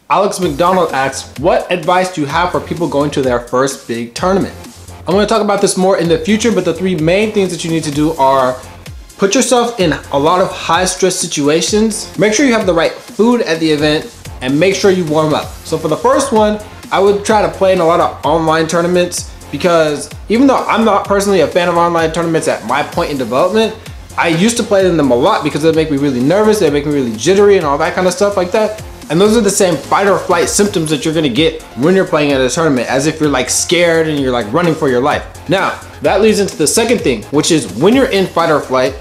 Alex McDonald asks, what advice do you have for people going to their first big tournament? I'm going to talk about this more in the future, but the three main things that you need to do are put yourself in a lot of high stress situations, make sure you have the right food at the event, and make sure you warm up. So for the first one, I would try to play in a lot of online tournaments, because even though I'm not personally a fan of online tournaments at my point in development, I used to play in them a lot because they make me really nervous, they make me really jittery and all that kind of stuff like that. And those are the same fight or flight symptoms that you're gonna get when you're playing at a tournament, as if you're like scared and you're like running for your life. Now, that leads into the second thing, which is when you're in fight or flight,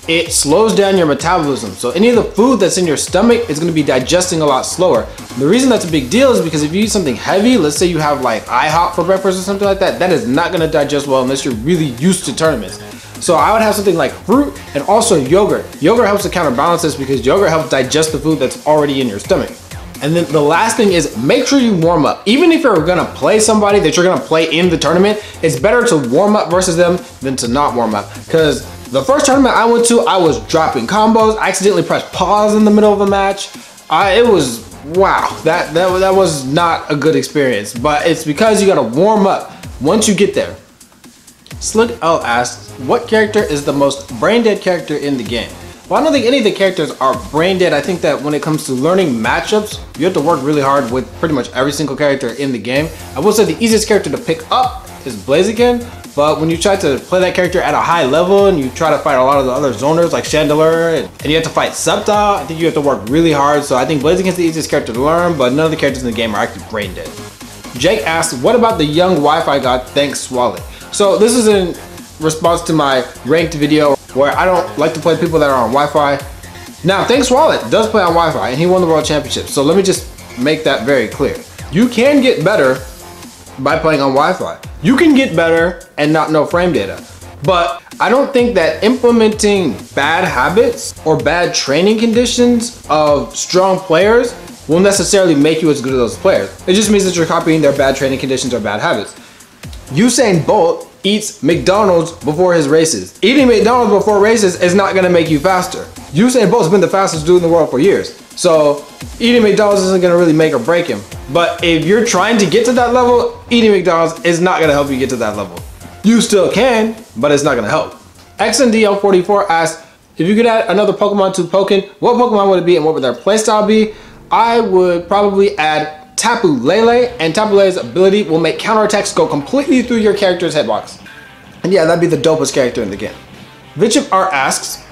it slows down your metabolism. So any of the food that's in your stomach is gonna be digesting a lot slower. The reason that's a big deal is because if you eat something heavy, let's say you have like IHOP for breakfast or something like that, that is not gonna digest well unless you're really used to tournaments. So I would have something like fruit and also yogurt. Yogurt helps to counterbalance this because yogurt helps digest the food that's already in your stomach. And then the last thing is make sure you warm up. Even if you're gonna play somebody that you're gonna play in the tournament, it's better to warm up versus them than to not warm up. Because the first tournament I went to, I was dropping combos. I accidentally pressed pause in the middle of the match. It was, wow, that was not a good experience. But it's because you gotta warm up once you get there. Slick L asks, what character is the most brain dead character in the game? Well, I don't think any of the characters are brain dead. I think that when it comes to learning matchups, you have to work really hard with pretty much every single character in the game. I will say the easiest character to pick up is Blaziken, but when you try to play that character at a high level and you try to fight a lot of the other zoners like Chandelure and you have to fight Septa, I think you have to work really hard. So I think Blaziken's the easiest character to learn, but none of the characters in the game are actually brain dead. Jake asks, what about the young Wi-Fi god ThankSwalot? So this is in response to my ranked video where I don't like to play people that are on Wi-Fi. Now, ThankSwalot does play on Wi-Fi and he won the world championship. So let me just make that very clear. You can get better by playing on Wi-Fi. You can get better and not know frame data. But I don't think that implementing bad habits or bad training conditions of strong players will necessarily make you as good as those players. It just means that you're copying their bad training conditions or bad habits. Usain Bolt eats McDonald's before his races. Eating McDonald's before races is not gonna make you faster. Usain Bolt's been the fastest dude in the world for years. So eating McDonald's isn't gonna really make or break him. But if you're trying to get to that level, eating McDonald's is not gonna help you get to that level. You still can, but it's not gonna help. XNDL44 asks, if you could add another Pokemon to Pokkén, what Pokemon would it be and what would their playstyle be? I would probably add Tapu Lele, and Tapu Lele's ability will make counterattacks go completely through your character's hitbox. And yeah, that'd be the dopest character in the game. Vichip R asks,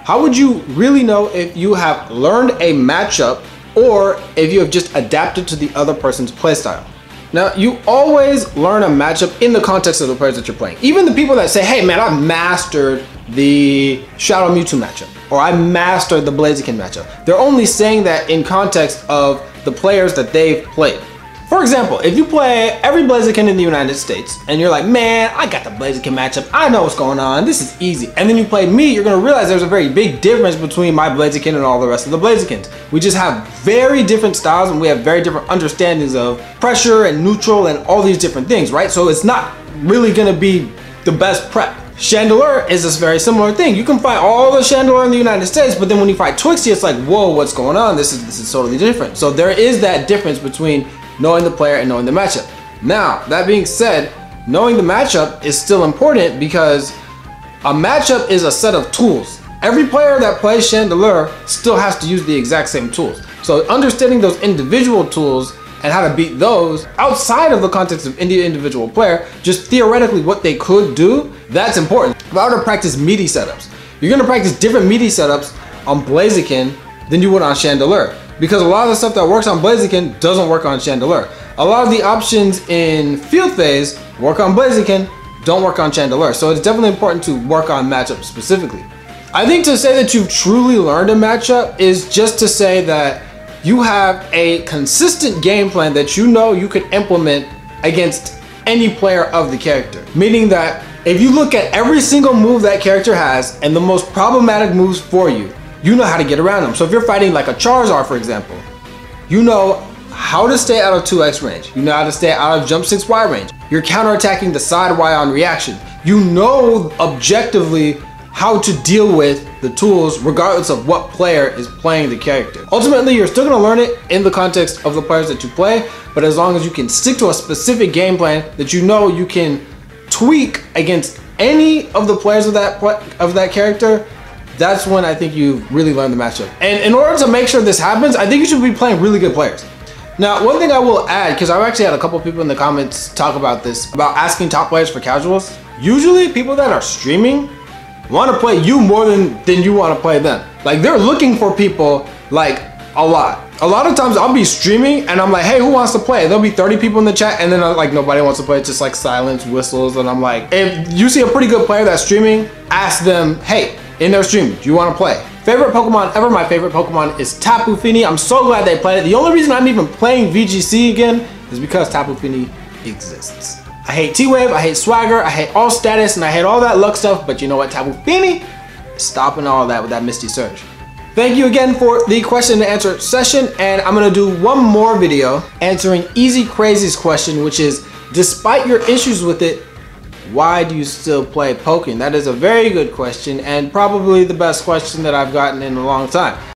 how would you really know if you have learned a matchup or if you have just adapted to the other person's playstyle? Now, you always learn a matchup in the context of the players that you're playing. Even the people that say, hey man, I've mastered the Shadow Mewtwo matchup, or I mastered the Blaziken matchup. They're only saying that in context of the players that they've played. For example, if you play every Blaziken in the United States and you're like, man, I got the Blaziken matchup, I know what's going on, this is easy. And then you play me, you're gonna realize there's a very big difference between my Blaziken and all the rest of the Blazikens. We just have very different styles and we have very different understandings of pressure and neutral and all these different things, right? So it's not really gonna be the best prep. Chandelure is this very similar thing. You can fight all the Chandelure in the United States, but then when you fight Twixie, it's like, whoa, what's going on? This is totally different. So there is that difference between knowing the player and knowing the matchup. Now, that being said, knowing the matchup is still important because a matchup is a set of tools. Every player that plays Chandelure still has to use the exact same tools. So understanding those individual tools and how to beat those outside of the context of any individual player, just theoretically what they could do, that's important. If I were to practice meaty setups, you're gonna practice different meaty setups on Blaziken than you would on Chandelure. Because a lot of the stuff that works on Blaziken doesn't work on Chandelure. A lot of the options in field phase work on Blaziken, don't work on Chandelure. So it's definitely important to work on matchups specifically. I think to say that you've truly learned a matchup is just to say that you have a consistent game plan that you know you could implement against any player of the character. Meaning that if you look at every single move that character has and the most problematic moves for you, you know how to get around them. So if you're fighting like a Charizard, for example, you know how to stay out of 2x range. You know how to stay out of jump 6y range. You're counterattacking the side Y on reaction. You know objectively how to deal with the tools regardless of what player is playing the character. Ultimately, you're still gonna learn it in the context of the players that you play, but as long as you can stick to a specific game plan that you know you can tweak against any of the players of that character, that's when I think you really learn the matchup. And in order to make sure this happens, I think you should be playing really good players. Now, one thing I will add, because I've actually had a couple people in the comments talk about this, about asking top players for casuals. Usually people that are streaming want to play you more than you want to play them. Like, they're looking for people like a lot. A lot of times I'll be streaming and I'm like, hey, who wants to play? There'll be 30 people in the chat and then like nobody wants to play. It's just like silence, whistles, and I'm like, if you see a pretty good player that's streaming, ask them, hey, in their stream, do you want to play? Favorite Pokemon ever, my favorite Pokemon is Tapu Fini. I'm so glad they played it. The only reason I'm even playing VGC again is because Tapu Fini exists. I hate T-Wave, I hate Swagger, I hate all status, and I hate all that luck stuff, but you know what? Tapu Fini is stopping all that with that Misty Surge. Thank you again for the question and answer session, and I'm gonna do one more video answering Easy Crazy's question, which is, despite your issues with it, why do you still play Pokkén? That is a very good question and probably the best question that I've gotten in a long time.